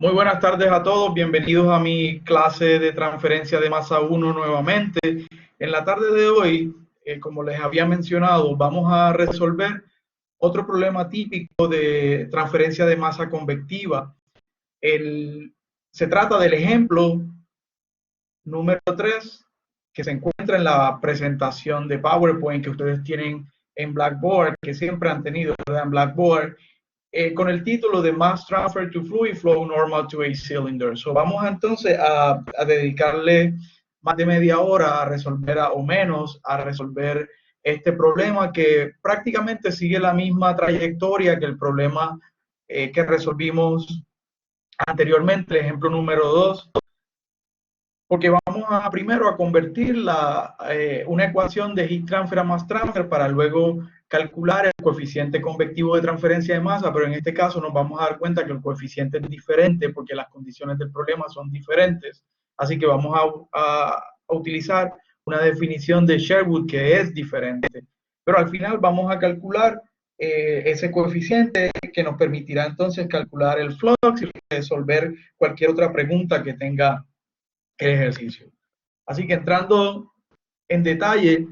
Muy buenas tardes a todos, bienvenidos a mi clase de transferencia de masa 1 nuevamente. En la tarde de hoy, como les había mencionado, vamos a resolver otro problema típico de transferencia de masa convectiva. Se trata del ejemplo número 3 que se encuentra en la presentación de PowerPoint que ustedes tienen en Blackboard, que siempre han tenido, ¿verdad? En Blackboard, con el título de Mass Transfer to Fluid Flow Normal to a Cylinder. So vamos entonces a dedicarle más de media hora a resolver, o menos, a resolver este problema que prácticamente sigue la misma trayectoria que el problema que resolvimos anteriormente, el ejemplo número 2, porque vamos a primero a convertir una ecuación de heat transfer a mass transfer para luego calcular el coeficiente convectivo de transferencia de masa, pero en este caso nos vamos a dar cuenta que el coeficiente es diferente porque las condiciones del problema son diferentes. Así que vamos a utilizar una definición de Sherwood que es diferente. Pero al final vamos a calcular ese coeficiente que nos permitirá entonces calcular el flux y resolver cualquier otra pregunta que tenga el ejercicio. Así que entrando en detalle,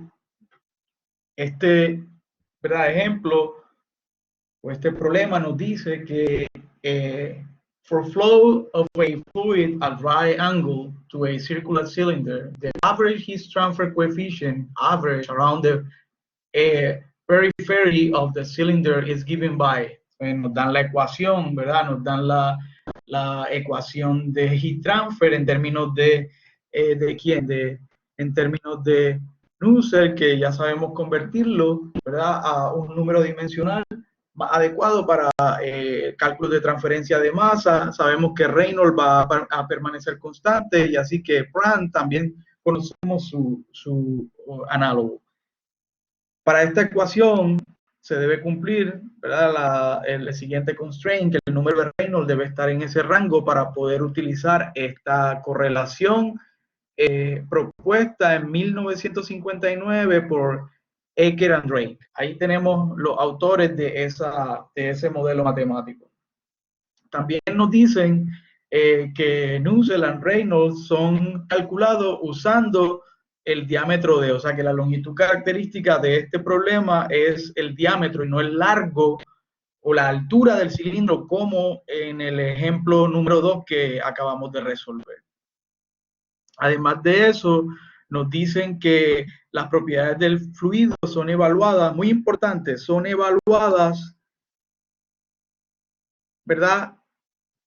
este, ¿verdad? Ejemplo o este problema nos dice que for flow of a fluid at right angle to a circular cylinder, the average heat transfer coefficient average around the periphery of the cylinder is given by, nos dan la ecuación, ¿verdad? Nos dan la ecuación de heat transfer en términos ¿de quién? En términos de Nusselt, que ya sabemos convertirlo, ¿verdad? A un número dimensional más adecuado para cálculos de transferencia de masa. Sabemos que Reynolds va a permanecer constante y así que Prandtl también conocemos su análogo. Para esta ecuación se debe cumplir, ¿verdad? El siguiente constraint, que el número de Reynolds debe estar en ese rango para poder utilizar esta correlación propuesta en 1959 por Ecker and Drake. Ahí tenemos los autores de ese modelo matemático. También nos dicen que Nusselt y Reynolds son calculados usando el diámetro D, o sea que la longitud característica de este problema es el diámetro y no el largo o la altura del cilindro, como en el ejemplo número 2 que acabamos de resolver. Además de eso, nos dicen que las propiedades del fluido son evaluadas, muy importantes, son evaluadas, ¿verdad?,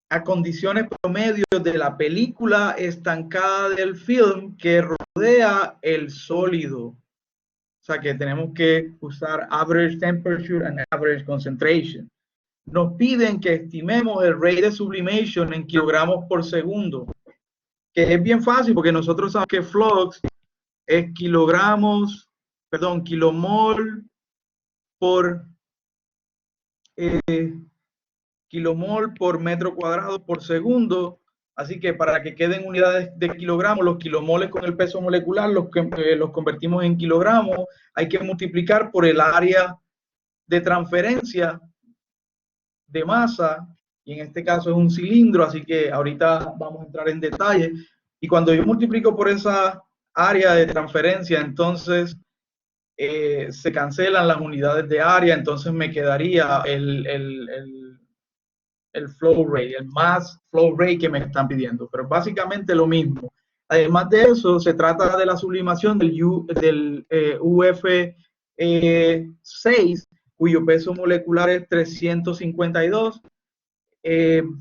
a condiciones promedio de la película estancada del film que rodea el sólido. O sea que tenemos que usar average temperature and average concentration. Nos piden que estimemos el rate de sublimation en kilogramos por segundo, que es bien fácil porque nosotros sabemos que flux es kilomol por metro cuadrado por segundo. Así que para que queden unidades de kilogramos, los kilomoles con el peso molecular los convertimos en kilogramos. Hay que multiplicar por el área de transferencia de masa, y en este caso es un cilindro, así que ahorita vamos a entrar en detalle. Y cuando yo multiplico por esa área de transferencia, entonces se cancelan las unidades de área, entonces me quedaría el flow rate, el mass flow rate que me están pidiendo, pero básicamente lo mismo. Además de eso, se trata de la sublimación del UF6, cuyo peso molecular es 352. El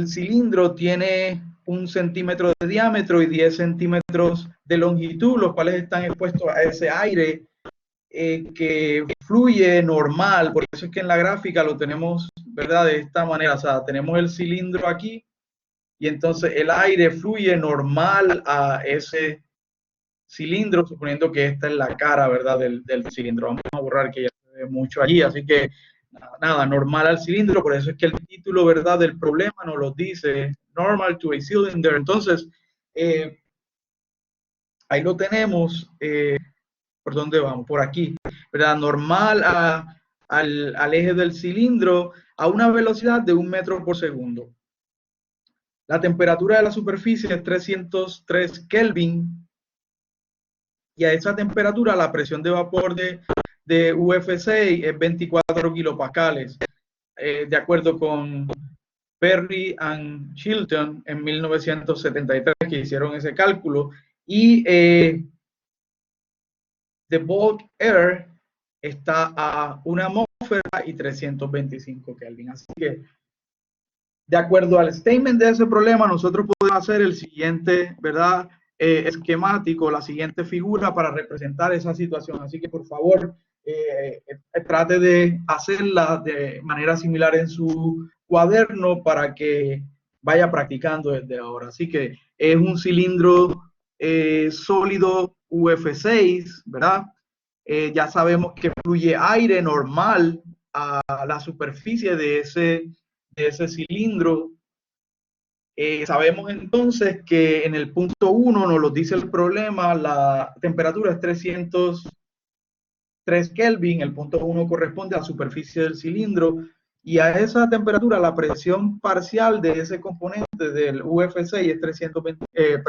cilindro tiene 1 centímetro de diámetro y 10 centímetros de longitud, los cuales están expuestos a ese aire que fluye normal. Por eso es que en la gráfica lo tenemos, ¿verdad?, de esta manera. O sea, tenemos el cilindro aquí y entonces el aire fluye normal a ese cilindro, suponiendo que esta es la cara, ¿verdad?, del cilindro. Vamos a borrar que ya se ve mucho allí, así que nada, normal al cilindro. Por eso es que el título, ¿verdad?, del problema nos lo dice, normal to a cylinder. Entonces, ahí lo tenemos. ¿Por dónde vamos? Por aquí, ¿verdad? Normal al eje del cilindro a una velocidad de 1 metro por segundo. La temperatura de la superficie es 303 Kelvin y a esa temperatura la presión de vapor de UF6 es 24 kilopascales, de acuerdo con Perry and Chilton en 1973 que hicieron ese cálculo, y the bulk air está a 1 atmósfera y 325 Kelvin. Así que, de acuerdo al statement de ese problema, nosotros podemos hacer el siguiente, ¿verdad? Esquemático, la siguiente figura para representar esa situación. Así que, por favor, trate de hacerla de manera similar en su cuaderno para que vaya practicando desde ahora. Así que es un cilindro sólido UF6, ¿verdad? Ya sabemos que fluye aire normal a la superficie de ese cilindro. Sabemos entonces que en el punto 1 nos lo dice el problema, la temperatura es 303 Kelvin, el punto 1 corresponde a la superficie del cilindro, y a esa temperatura la presión parcial de ese componente del UF6 es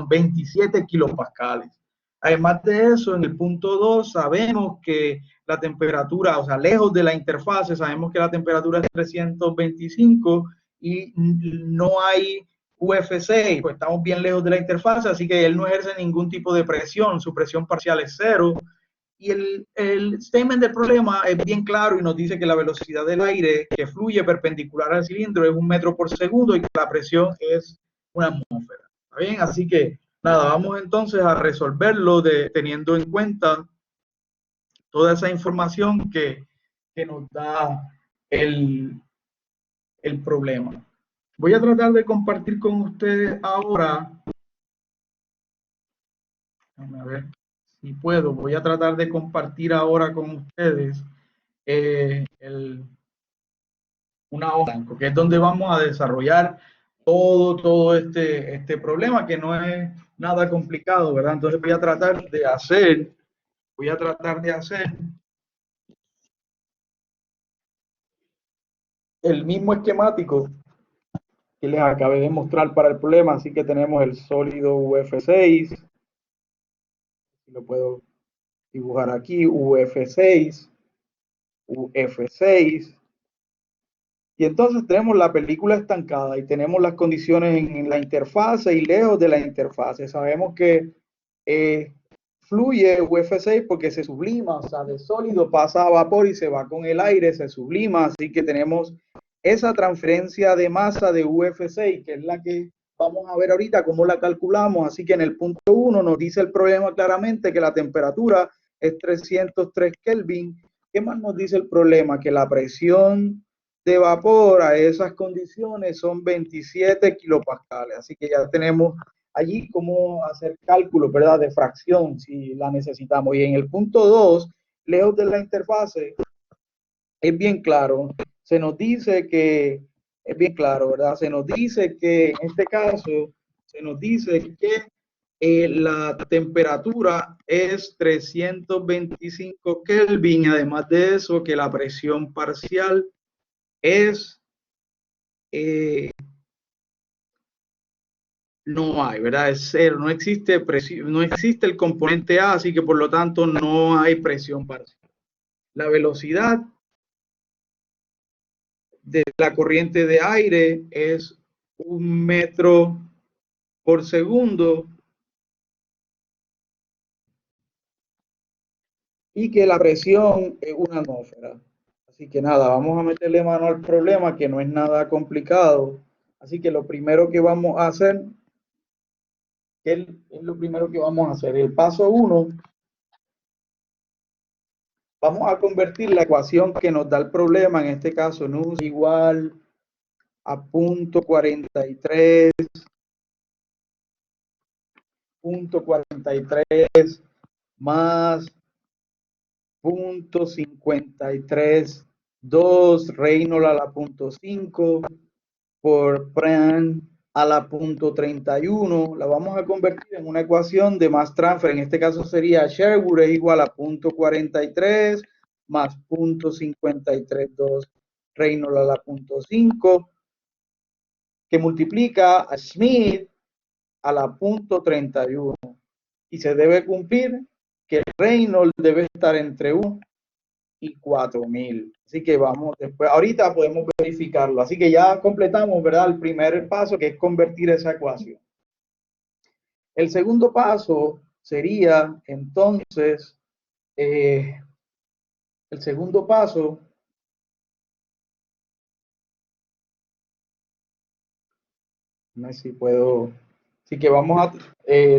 27 kilopascales. Además de eso, en el punto 2 sabemos que la temperatura, o sea, lejos de la interfase, sabemos que la temperatura es 325 y no hay UF6, pues estamos bien lejos de la interfase, así que él no ejerce ningún tipo de presión, su presión parcial es cero. Y el statement del problema es bien claro y nos dice que la velocidad del aire que fluye perpendicular al cilindro es 1 metro por segundo y que la presión es 1 atmósfera. ¿Está bien? Así que, nada, vamos entonces a resolverlo teniendo en cuenta toda esa información que nos da el problema. Voy a tratar de compartir con ustedes ahora. A ver si puedo. Voy a tratar de compartir ahora con ustedes una hoja, que es donde vamos a desarrollar todo este problema, que no es nada complicado, ¿verdad? Entonces voy a tratar de hacer el mismo esquemático que les acabé de mostrar para el problema. Así que tenemos el sólido UF6, lo puedo dibujar aquí, UF6, UF6, y entonces tenemos la película estancada y tenemos las condiciones en la interfase y lejos de la interfase. Sabemos que fluye UF6 porque se sublima, o sea, de sólido pasa a vapor y se va con el aire, se sublima, así que tenemos esa transferencia de masa de UF6, que es la que vamos a ver ahorita cómo la calculamos. Así que en el punto 1 nos dice el problema claramente que la temperatura es 303 Kelvin. ¿Qué más nos dice el problema? Que la presión de vapor a esas condiciones son 27 kilopascales. Así que ya tenemos allí cómo hacer cálculos, ¿verdad? De fracción si la necesitamos. Y en el punto 2, lejos de la interfase, es bien claro. Se nos dice que, es bien claro, ¿verdad? Se nos dice que en este caso, se nos dice que la temperatura es 325 Kelvin, además de eso, que la presión parcial es, no hay, ¿verdad? Es cero, no existe presión, no existe el componente A, así que por lo tanto no hay presión parcial. La velocidad de la corriente de aire es 1 metro por segundo y que la presión es 1 atmósfera. Así que nada, vamos a meterle mano al problema, que no es nada complicado. Así que lo primero que vamos a hacer, ¿qué es lo primero que vamos a hacer? El paso 1, vamos a convertir la ecuación que nos da el problema, en este caso nu igual a 0.43 más 0.532 Reynolds a la 0.5 por Pran a la 0.31, la vamos a convertir en una ecuación de mass transfer. En este caso sería Sherwood es igual a 0.43 más 0.532 Reynolds a la 0.5, que multiplica a Smith a la 0.31. Y se debe cumplir que el Reynolds debe estar entre 1 y 4000. Así que vamos, después, ahorita podemos verificarlo. Así que ya completamos, ¿verdad? El primer paso, que es convertir esa ecuación. El segundo paso sería, entonces, el segundo paso, no sé si puedo, así que vamos a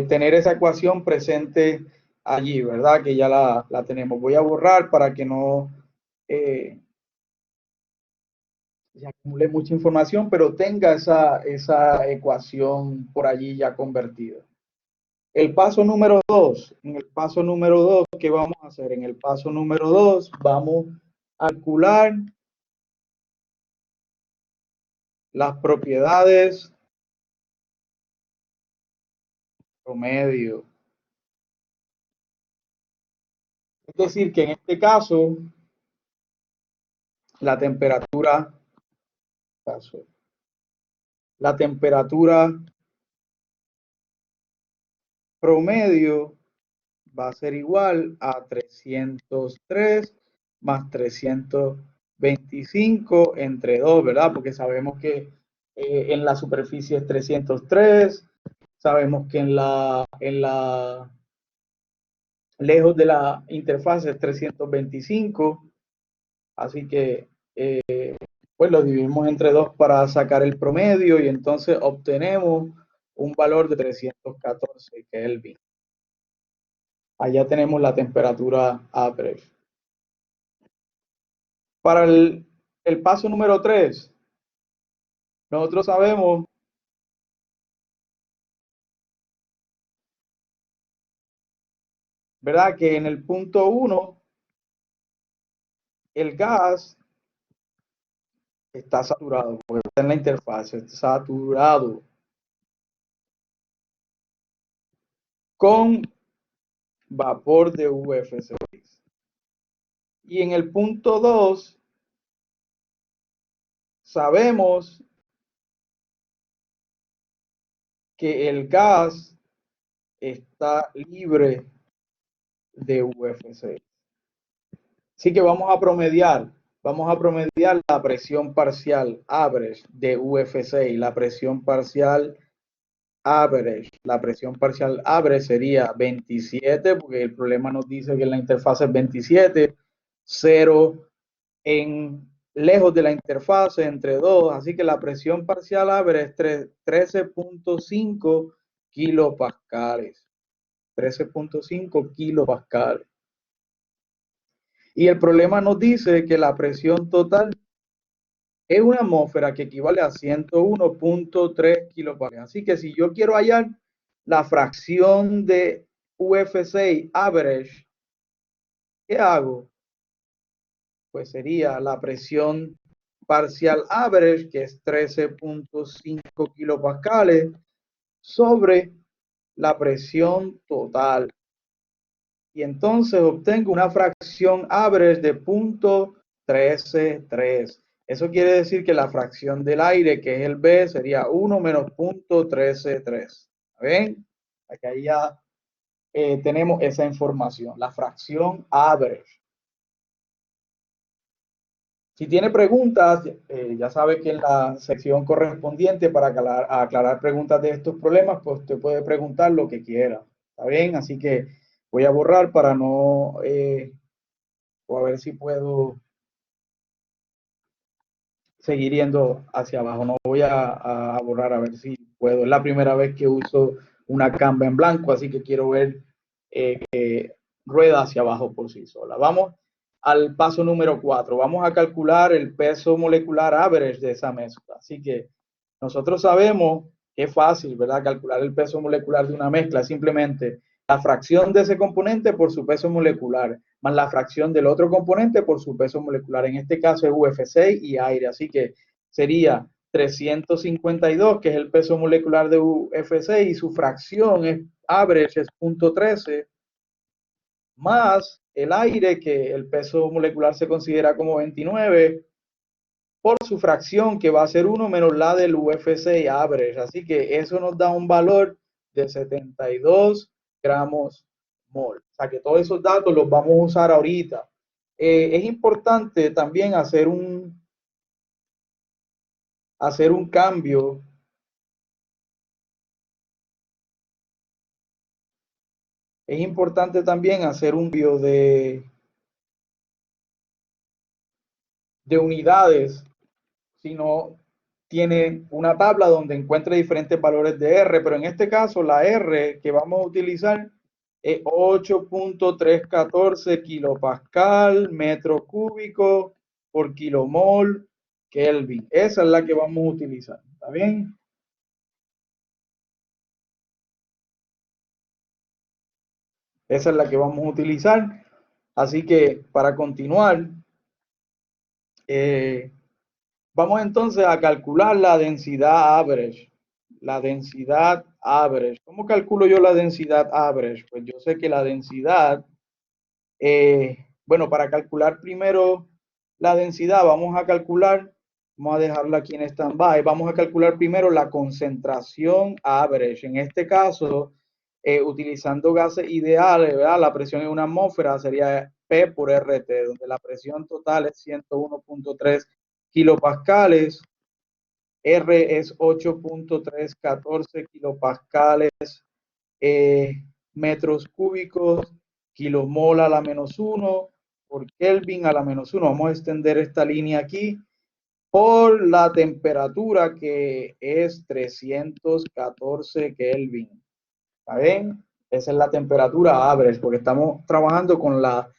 tener esa ecuación presente allí, ¿verdad? Que ya la tenemos. Voy a borrar para que no se acumule mucha información, pero tenga esa ecuación por allí ya convertida. El paso número 2, en el paso número 2, ¿qué vamos a hacer? En el paso número 2 vamos a calcular las propiedades promedio. Es decir, que en este caso, la temperatura promedio va a ser igual a 303 más 325 entre 2, ¿verdad? Porque sabemos que en la superficie es 303, sabemos que lejos de la interfaz es 325, así que pues lo dividimos entre 2 para sacar el promedio y entonces obtenemos un valor de 314 Kelvin. Allá tenemos la temperatura average. Para el paso número 3, nosotros sabemos ¿verdad? Que en el punto 1 el gas está saturado, porque está en la interfaz, está saturado con vapor de UF6. Y en el punto 2 sabemos que el gas está libre de UF6. Así que vamos a promediar la presión parcial average de UF6, la presión parcial average. La presión parcial average sería 27, porque el problema nos dice que en la interfaz es 27, 0 lejos de la interfaz entre 2, así que la presión parcial average es 13.5 kilopascales. 13.5 kilopascales. Y el problema nos dice que la presión total es una atmósfera que equivale a 101.3 kilopascales. Así que si yo quiero hallar la fracción de UF6 average, ¿qué hago? Pues sería la presión parcial average, que es 13.5 kilopascales, sobre la presión total. Y entonces obtengo una fracción average de 0.133. Eso quiere decir que la fracción del aire, que es el B, sería 1 menos 0.133. ¿Ven? Aquí ya tenemos esa información, la fracción average. Si tiene preguntas, ya sabe que en la sección correspondiente para aclarar preguntas de estos problemas, pues usted puede preguntar lo que quiera. ¿Está bien? Así que voy a borrar para no, o a ver si puedo seguir yendo hacia abajo. No voy a borrar, a ver si puedo. Es la primera vez que uso una Canva en blanco, así que quiero ver que rueda hacia abajo por sí sola. Vamos al paso número 4. Vamos a calcular el peso molecular average de esa mezcla. Así que nosotros sabemos que es fácil, ¿verdad? Calcular el peso molecular de una mezcla. Simplemente la fracción de ese componente por su peso molecular, más la fracción del otro componente por su peso molecular. En este caso es UF6 y aire. Así que sería 352, que es el peso molecular de UF6, y su fracción es average, es 0.13, más el aire, que el peso molecular se considera como 29, por su fracción, que va a ser 1 menos la del UFC average. Así que eso nos da un valor de 72 gramos mol. O sea que todos esos datos los vamos a usar ahorita. Es importante también hacer un cambio. Es importante también hacer un cambio de unidades, si no tiene una tabla donde encuentre diferentes valores de R, pero en este caso la R que vamos a utilizar es 8.314 kilopascal metro cúbico por kilomol Kelvin. Esa es la que vamos a utilizar, ¿está bien? Esa es la que vamos a utilizar. Así que para continuar, vamos entonces a calcular la densidad average. La densidad average. ¿Cómo calculo yo la densidad average? Pues yo sé que la densidad, bueno, para calcular primero la densidad, vamos a dejarla aquí en stand-by, vamos a calcular primero la concentración average. En este caso, utilizando gases ideales, ¿verdad? La presión en una atmósfera sería P por RT, donde la presión total es 101.3 kilopascales, R es 8.314 kilopascales, metros cúbicos, kilomol a la -1 por Kelvin a la -1. Vamos a extender esta línea aquí por la temperatura, que es 314 Kelvin. ¿Está bien? Esa es la temperatura average, porque estamos trabajando con la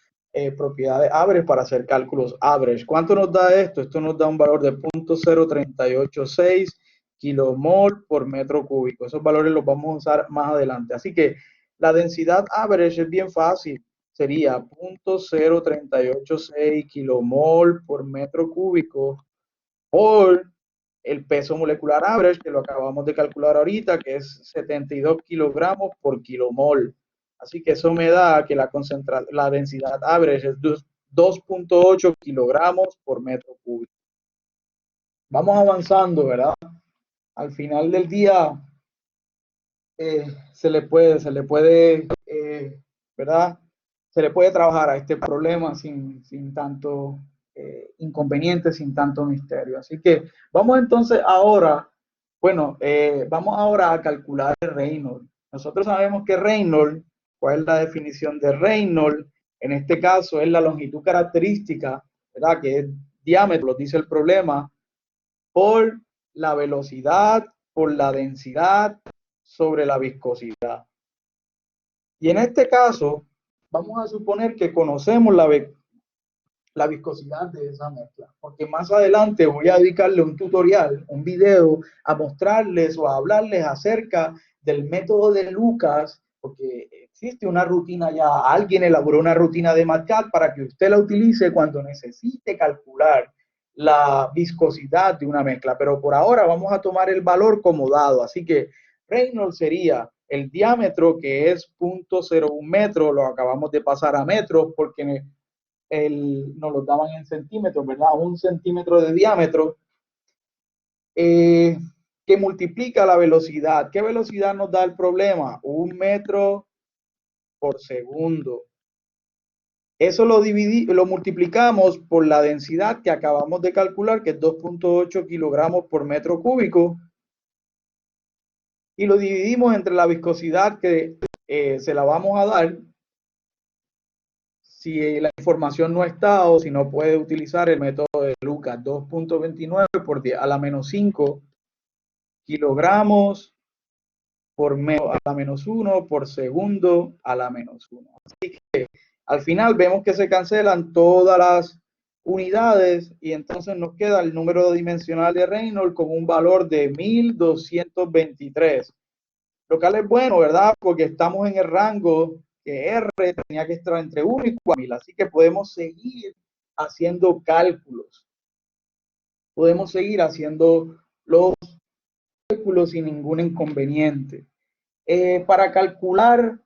propiedades average para hacer cálculos average. ¿Cuánto nos da esto? Esto nos da un valor de 0.0386 kilomol por metro cúbico. Esos valores los vamos a usar más adelante. Así que la densidad average es bien fácil. Sería 0.0386 kilomol por metro cúbico por el peso molecular average, que lo acabamos de calcular ahorita, que es 72 kilogramos por kilomol. Así que eso me da que la densidad average es 2.8 kilogramos por metro cúbico. Vamos avanzando, ¿verdad? Al final del día se le puede, ¿verdad? Se le puede trabajar a este problema sin tanto inconveniente, sin tanto misterio. Así que vamos entonces ahora, bueno, vamos ahora a calcular el Reynolds. Nosotros sabemos que Reynolds, ¿cuál es la definición de Reynolds? En este caso es la longitud característica, ¿verdad? Que es diámetro, lo dice el problema, por la velocidad, por la densidad sobre la viscosidad. Y en este caso, vamos a suponer que conocemos la viscosidad de esa mezcla, porque más adelante voy a dedicarle un tutorial, un video, a mostrarles o a hablarles acerca del método de Lucas, porque existe una rutina ya, alguien elaboró una rutina de MATLAB para que usted la utilice cuando necesite calcular la viscosidad de una mezcla, pero por ahora vamos a tomar el valor como dado, así que Reynolds sería el diámetro, que es 0.01 metro, lo acabamos de pasar a metros porque nos lo daban en centímetros, ¿verdad? 1 centímetro de diámetro, que multiplica la velocidad. ¿Qué velocidad nos da el problema? 1 metro por segundo. Eso lo multiplicamos por la densidad que acabamos de calcular, que es 2.8 kilogramos por metro cúbico, y lo dividimos entre la viscosidad que se la vamos a dar si la información no está o si no puede utilizar el método de Lucas. 2.29 por 10 a la -5 kilogramos por metro a la -1 por segundo a la -1. Así que al final vemos que se cancelan todas las unidades y entonces nos queda el número dimensional de Reynolds con un valor de 1223. Lo cual es bueno, ¿verdad? Porque estamos en el rango que R tenía que estar entre 1 y 4000, así que podemos seguir haciendo cálculos. Podemos seguir haciendo los cálculos sin ningún inconveniente. Para calcular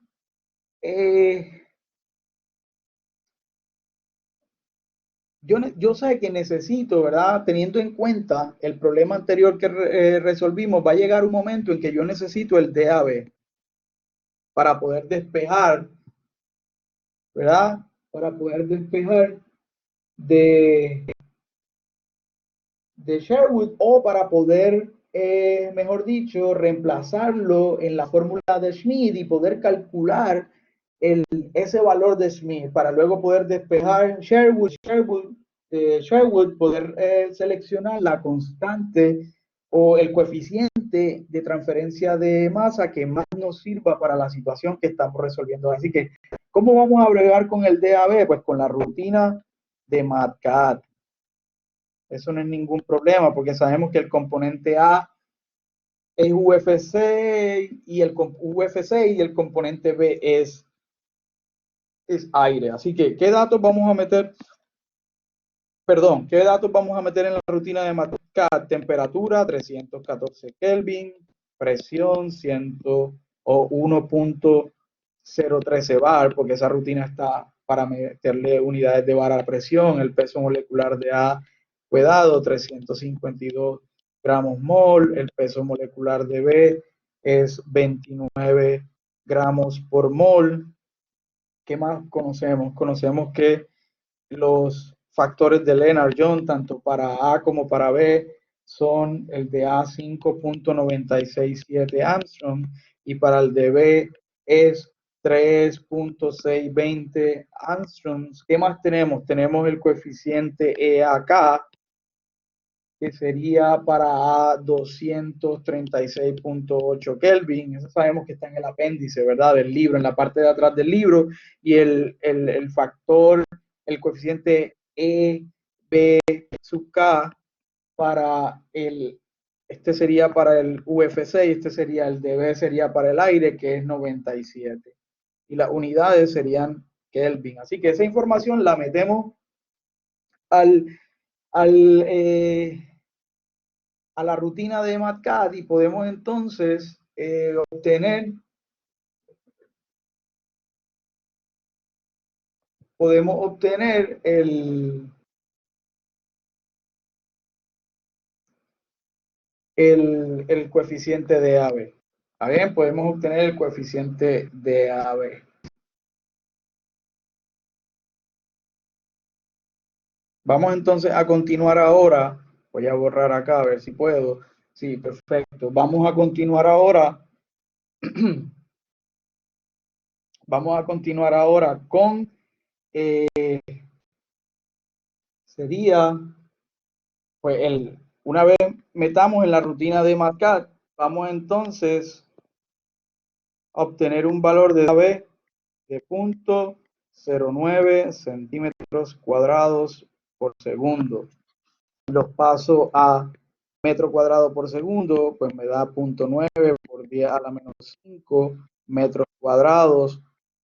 yo sé que necesito, ¿verdad? Teniendo en cuenta el problema anterior que resolvimos, va a llegar un momento en que yo necesito el DAB para poder despejar, ¿verdad? Para poder despejar de Sherwood o para poder, mejor dicho, reemplazarlo en la fórmula de Schmidt y poder calcular ese valor de Schmidt para luego poder despejar Sherwood, poder seleccionar la constante o el coeficiente de transferencia de masa que más nos sirva para la situación que estamos resolviendo. Así que, ¿cómo vamos a bregar con el DAB? Pues con la rutina de MATCAD. Eso no es ningún problema porque sabemos que el componente A es UFC y el componente B es aire. Así que, ¿qué datos vamos a meter? Perdón, ¿qué datos vamos a meter en la rutina de MATCAD? Temperatura 314 Kelvin, presión 1.013 bar, porque esa rutina está para meterle unidades de bar a presión. El peso molecular de A fue dado 352 gramos mol, el peso molecular de B es 29 gramos por mol. ¿Qué más conocemos? Conocemos que los factores de Lennard-Jones, tanto para A como para B, son el de A 5.967 Armstrong y para el de B es 3.620 Armstrongs. ¿Qué más tenemos? Tenemos el coeficiente EAK, que sería para A 236.8 Kelvin. Eso sabemos que está en el apéndice, ¿verdad? Del libro, en la parte de atrás del libro. Y el factor, el coeficiente EB sub K para este sería para el UFC y este sería el DB, sería para el aire, que es 97. Y las unidades serían Kelvin. Así que esa información la metemos al a la rutina de MATCAD y podemos entonces obtener el coeficiente de AB. ¿Está bien? Podemos obtener el coeficiente de AB. Vamos entonces a continuar ahora. Voy a borrar acá a ver si puedo. Sí, perfecto. Vamos a continuar ahora. Vamos a continuar ahora con sería pues una vez metamos en la rutina de MATCAD, vamos entonces a obtener un valor de AB de 0.09 centímetros cuadrados por segundo. Los paso a metro cuadrado por segundo, pues me da 0.9 por 10 a la menos 5 metros cuadrados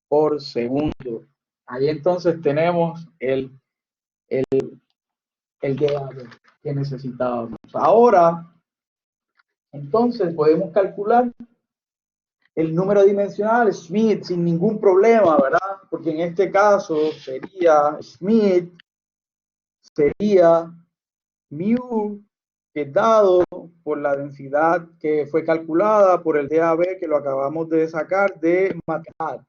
por segundo. Ahí entonces tenemos el DAB que necesitábamos. Ahora, entonces podemos calcular el número dimensional Schmidt sin ningún problema, ¿verdad? Porque en este caso sería Schmidt, sería mu, que es dado por la densidad que fue calculada por el DAB que lo acabamos de sacar de MATCAD.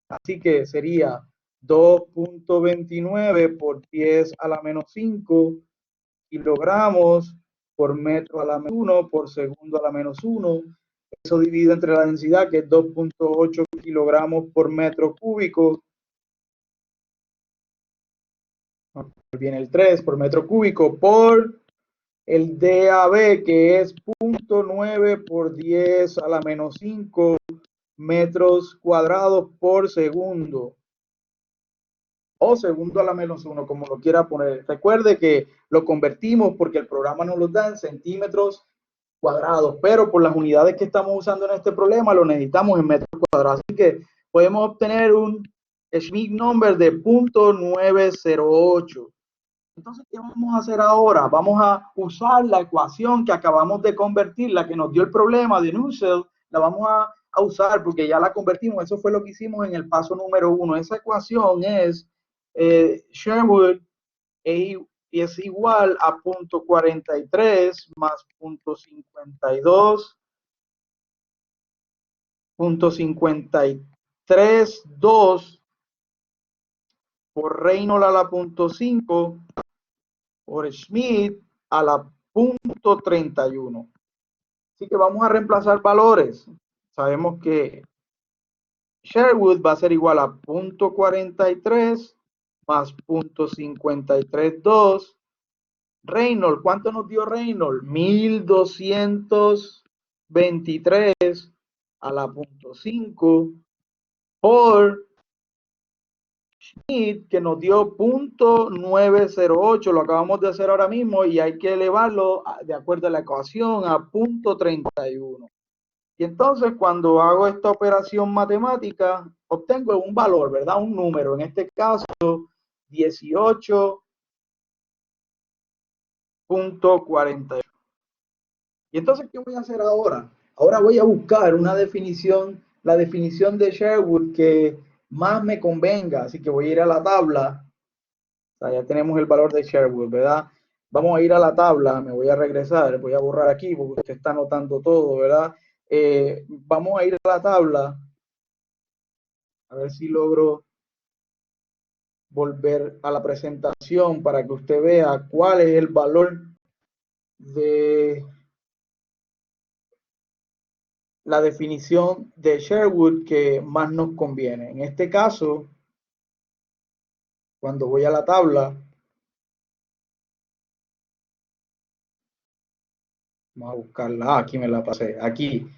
Así que sería 2.29 por 10 a la menos 5 kilogramos por metro a la menos 1 por segundo a la menos 1. Eso dividido entre la densidad, que es 2.8 kilogramos por metro cúbico. Viene el 3 por metro cúbico por el DAB, que es 0.9 por 10 a la menos 5 metros cuadrados por segundo. O segundo a la menos 1, como lo quiera poner. Recuerde que lo convertimos porque el programa nos lo da en centímetros cuadrados, pero por las unidades que estamos usando en este problema lo necesitamos en metros cuadrados. Así que podemos obtener un Schmidt number de 0.908. Entonces, ¿qué vamos a hacer ahora? Vamos a usar la ecuación que acabamos de convertir, la que nos dio el problema de Nusselt, la vamos a usar porque ya la convertimos. Eso fue lo que hicimos en el paso número 1. Esa ecuación es Sherwood es igual a 0.43 más 0.52, 0.532 por Reynolds a la 0.5 por Schmidt a la 0.31. Así que vamos a reemplazar valores. Sabemos que Sherwood va a ser igual a 0.43 más 0.532. Reynolds, ¿cuánto nos dio Reynolds? 1223 a la 0.5 por Schmidt, que nos dio 0.908, lo acabamos de hacer ahora mismo y hay que elevarlo de acuerdo a la ecuación a 0.31. Y entonces cuando hago esta operación matemática, obtengo un valor, ¿verdad? Un número, en este caso 18.48. Y entonces, ¿qué voy a hacer ahora? Ahora voy a buscar una definición, la definición de Sherwood que más me convenga. Así que voy a ir a la tabla. O sea, ya tenemos el valor de Sherwood, ¿verdad? Vamos a ir a la tabla, me voy a regresar, voy a borrar aquí porque usted está anotando todo, ¿verdad? Vamos a ir a la tabla, a ver si logro volver a la presentación para que usted vea cuál es el valor de la definición de Sherwood que más nos conviene. En este caso, cuando voy a la tabla, vamos a buscarla, aquí me la pasé, aquí.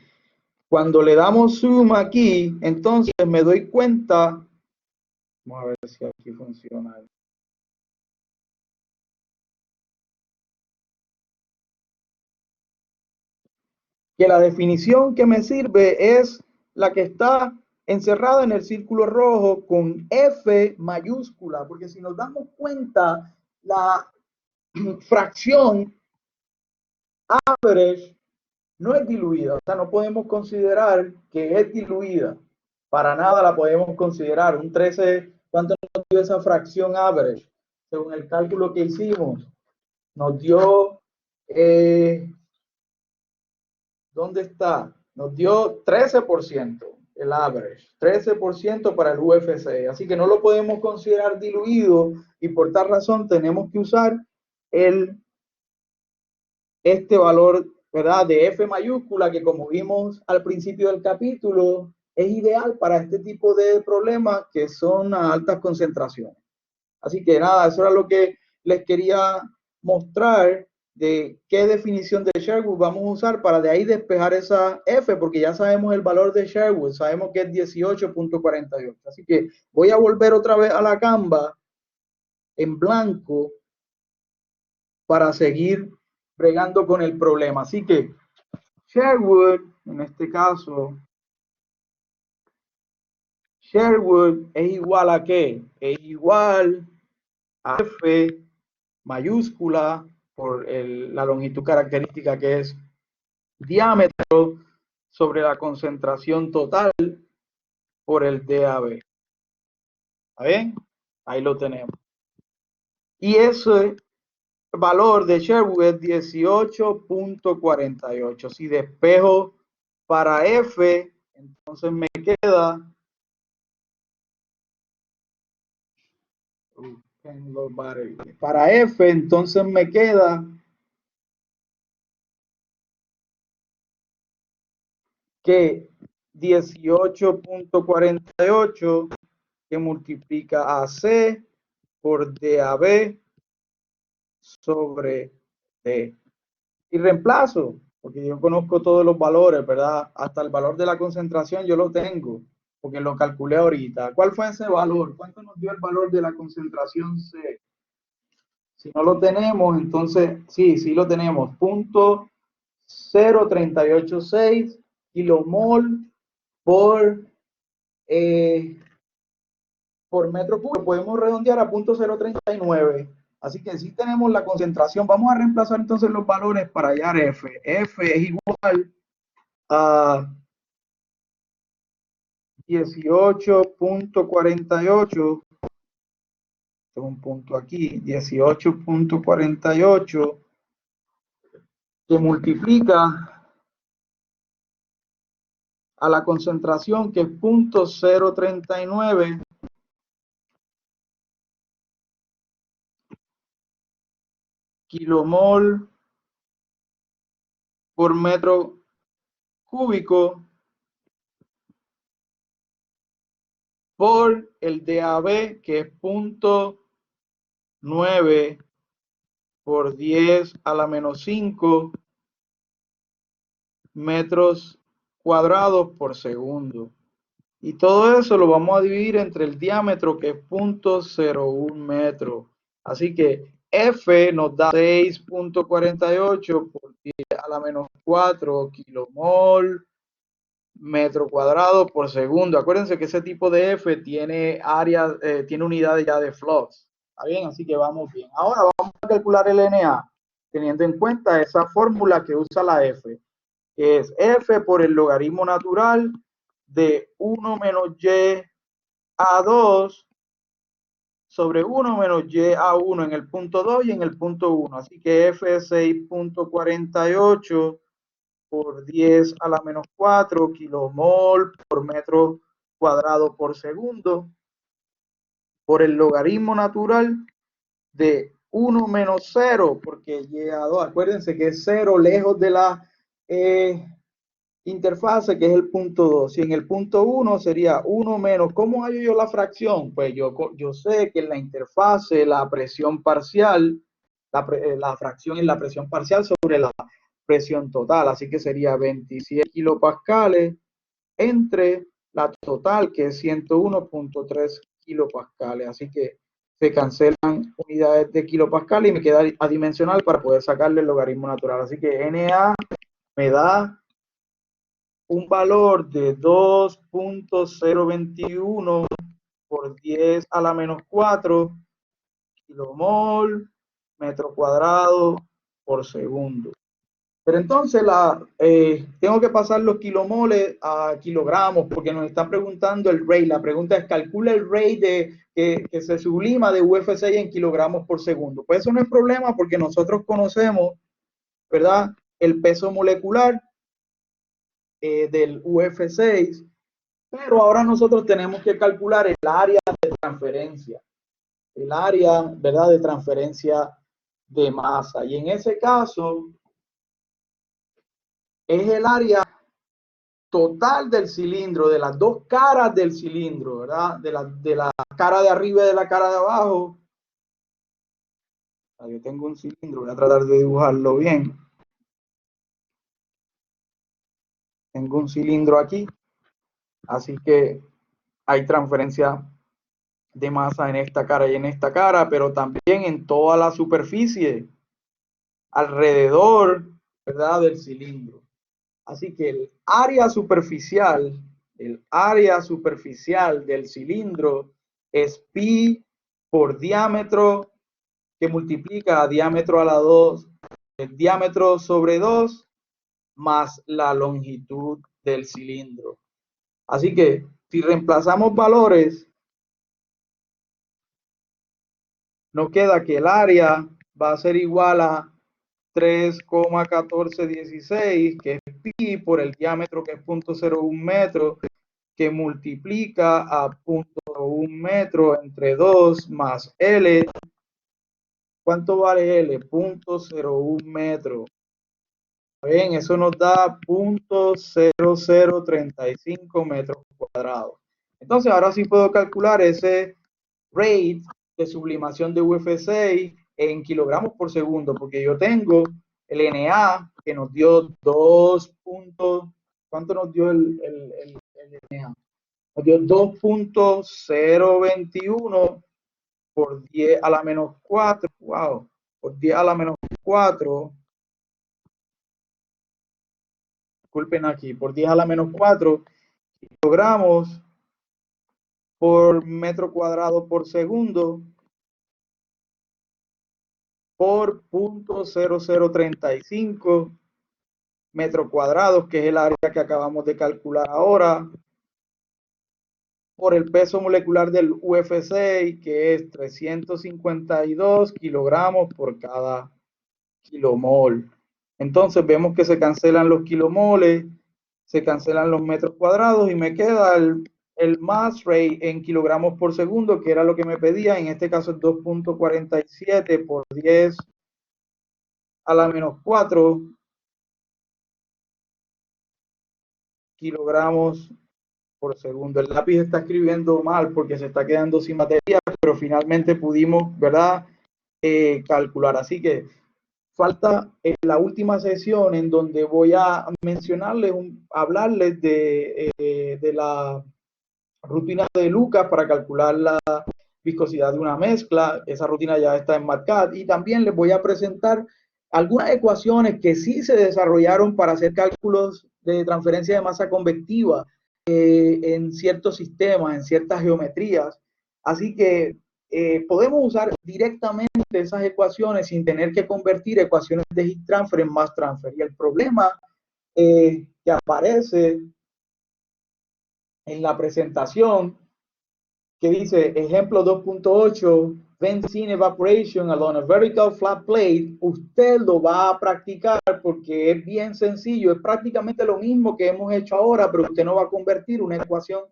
Cuando le damos zoom aquí, entonces me doy cuenta, vamos a ver si aquí funciona. Que la definición que me sirve es la que está encerrada en el círculo rojo con F mayúscula, porque si nos damos cuenta, la fracción average no es diluida, o sea, no podemos considerar que es diluida, para nada la podemos considerar. Un 13, ¿cuánto nos dio esa fracción average? Según el cálculo que hicimos, nos dio, ¿dónde está? Nos dio 13%, el average, 13% para el UFC, así que no lo podemos considerar diluido y por tal razón tenemos que usar este valor, ¿verdad? De F mayúscula, que como vimos al principio del capítulo, es ideal para este tipo de problemas que son a altas concentraciones. Así que nada, eso era lo que les quería mostrar de qué definición de Sherwood vamos a usar para de ahí despejar esa F, porque ya sabemos el valor de Sherwood, sabemos que es 18.48. Así que voy a volver otra vez a la Canva en blanco para seguir bregando con el problema. Así que Sherwood, en este caso, Sherwood es igual a ¿qué? Es igual a F mayúscula por la longitud característica que es diámetro sobre la concentración total por el DAB. ¿Está bien? Ahí lo tenemos. Y ese valor de Sherwood es 18.48. Si despejo para F, entonces me queda para F, entonces me queda que 18.48 que multiplica a C por DAB sobre D. Y reemplazo, porque yo conozco todos los valores, ¿verdad? Hasta el valor de la concentración yo lo tengo, porque lo calculé ahorita. ¿Cuál fue ese valor? ¿Cuánto nos dio el valor de la concentración C? Si no lo tenemos, entonces sí lo tenemos. 0.0386 kilomol por metro cúbico. Podemos redondear a 0.039. Así que si tenemos la concentración. Vamos a reemplazar entonces los valores para hallar F. F es igual a 18.48 tengo un punto aquí, 18.48, que multiplica a la concentración, que es 0.039 kilomol por metro cúbico, por el DAB, que es 0.9 por 10 a la menos 5 metros cuadrados por segundo. Y todo eso lo vamos a dividir entre el diámetro, que es 0.01 metros. Así que F nos da 6.48 por 10 a la menos 4 kilomol metro cuadrado por segundo. Acuérdense que ese tipo de F tiene área, tiene unidades ya de flux. ¿Está bien? Así que vamos bien. Ahora vamos a calcular el NA, teniendo en cuenta esa fórmula que usa la F, que es F por el logaritmo natural de 1 menos Y a 2 sobre 1 menos Y a 1 en el punto 2 y en el punto 1. Así que F es 6.48 por 10 a la menos 4 kilomol por metro cuadrado por segundo, por el logaritmo natural de 1 menos 0, porque Y a 2, acuérdense que es 0 lejos de la interfase, que es el punto 2. Si en el punto 1 sería 1 menos, ¿cómo hallo yo la fracción? Pues yo sé que en la interfase la presión parcial, la fracción es la presión parcial sobre la presión total, así que sería 27 kilopascales entre la total, que es 101.3 kilopascales. Así que se cancelan unidades de kilopascal y me queda adimensional para poder sacarle el logaritmo natural. Así que NA me da un valor de 2.021 por 10 a la menos 4 kilomol metro cuadrado por segundo. Pero entonces tengo que pasar los kilomoles a kilogramos, porque nos están preguntando el rate. La pregunta es, calcula el rate que se sublima de UFC en kilogramos por segundo. Pues eso no es problema, porque nosotros conocemos, ¿verdad?, el peso molecular del UF6, pero ahora nosotros tenemos que calcular el área de transferencia, el área, ¿verdad?, de transferencia de masa. Y en ese caso es el área total del cilindro, de las dos caras del cilindro, ¿verdad? De la cara de arriba y de la cara de abajo. Yo tengo un cilindro, voy a tratar de dibujarlo bien. Tengo un cilindro aquí, así que hay transferencia de masa en esta cara y en esta cara, pero también en toda la superficie alrededor, ¿verdad?, del cilindro. Así que el área superficial del cilindro es pi por diámetro, que multiplica a diámetro a la 2, el diámetro sobre 2 más la longitud del cilindro. Así que si reemplazamos valores, nos queda que el área va a ser igual a 3,1416, que es pi por el diámetro, que es 0.01 metro, que multiplica a 0.1 metro entre 2 más L. ¿Cuánto vale L? 0.01 metro. Bien, eso nos da 0.0035 metros cuadrados. Entonces, ahora sí puedo calcular ese rate de sublimación de UF6 en kilogramos por segundo, porque yo tengo el NA, que nos dio 2. ¿Cuánto nos dio el NA? Nos dio 2.021 por 10 a la menos 4. Wow, por 10 a la menos 4. Disculpen aquí, por 10 a la menos 4 kilogramos por metro cuadrado por segundo por 0.0035 metros cuadrados, que es el área que acabamos de calcular ahora, por el peso molecular del UFC, que es 352 kilogramos por cada kilomol. Entonces vemos que se cancelan los kilomoles, se cancelan los metros cuadrados y me queda el mass rate en kilogramos por segundo, que era lo que me pedía. En este caso es 2.47 por 10 a la menos 4 kilogramos por segundo. El lápiz está escribiendo mal porque se está quedando sin batería, pero finalmente pudimos, ¿verdad? Calcular. Así que falta la última sesión en donde voy a mencionarles, hablarles de la rutina de Lucas para calcular la viscosidad de una mezcla. Esa rutina ya está en MATCAD, y también les voy a presentar algunas ecuaciones que sí se desarrollaron para hacer cálculos de transferencia de masa convectiva en ciertos sistemas, en ciertas geometrías. Así que podemos usar directamente esas ecuaciones sin tener que convertir ecuaciones de heat transfer en mass transfer. Y el problema que aparece en la presentación, que dice ejemplo 2.8, vent scene evaporation along a vertical flat plate, usted lo va a practicar porque es bien sencillo, es prácticamente lo mismo que hemos hecho ahora, pero usted no va a convertir una ecuación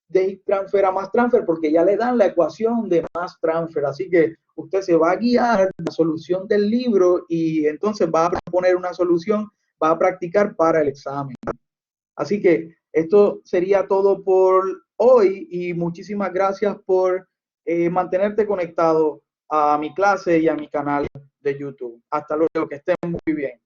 de heat transfer a mass transfer porque ya le dan la ecuación de mass transfer. Así que usted se va a guiar la solución del libro y entonces va a proponer una solución, va a practicar para el examen. Así que esto sería todo por hoy y muchísimas gracias por mantenerte conectado a mi clase y a mi canal de YouTube. Hasta luego, que estén muy bien.